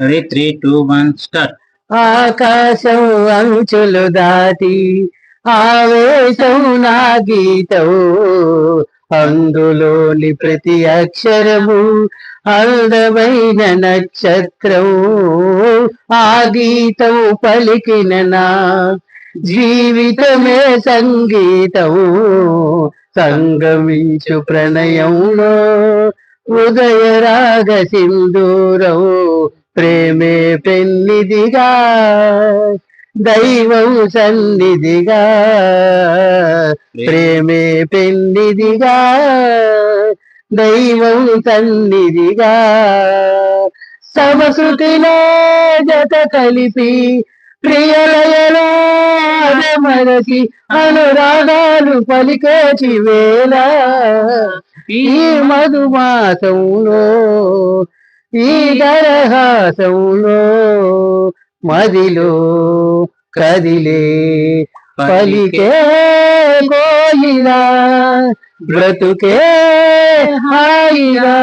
Ready, 3, 2, 1, start. ఆకాశం అంచులు దాటి ఆవేశం నా గీతం, అందులోని ప్రతి అక్షరము అందమైన నక్షత్రం. ఆ గీతం పలికిన నా జీవితమే సంగీతం, సంగమించు ప్రణయంలో ఉదయ రాగ సింధూరం. ప్రేమే పెన్నిదిగా, దైవం సన్నిధిగా, ప్రేమే పెన్నిదిగా, దైవం సన్నిధిగా. సమశృతిలో జత కలిపి ప్రియలయలో మనసి అనురాగాలు పలికేచి వేళ, ఈ మధుమాసంలో ఈ దరహాసంలో మదిలో కదిలే పలికే కోయిలా, బ్రతుకే హాయిగా.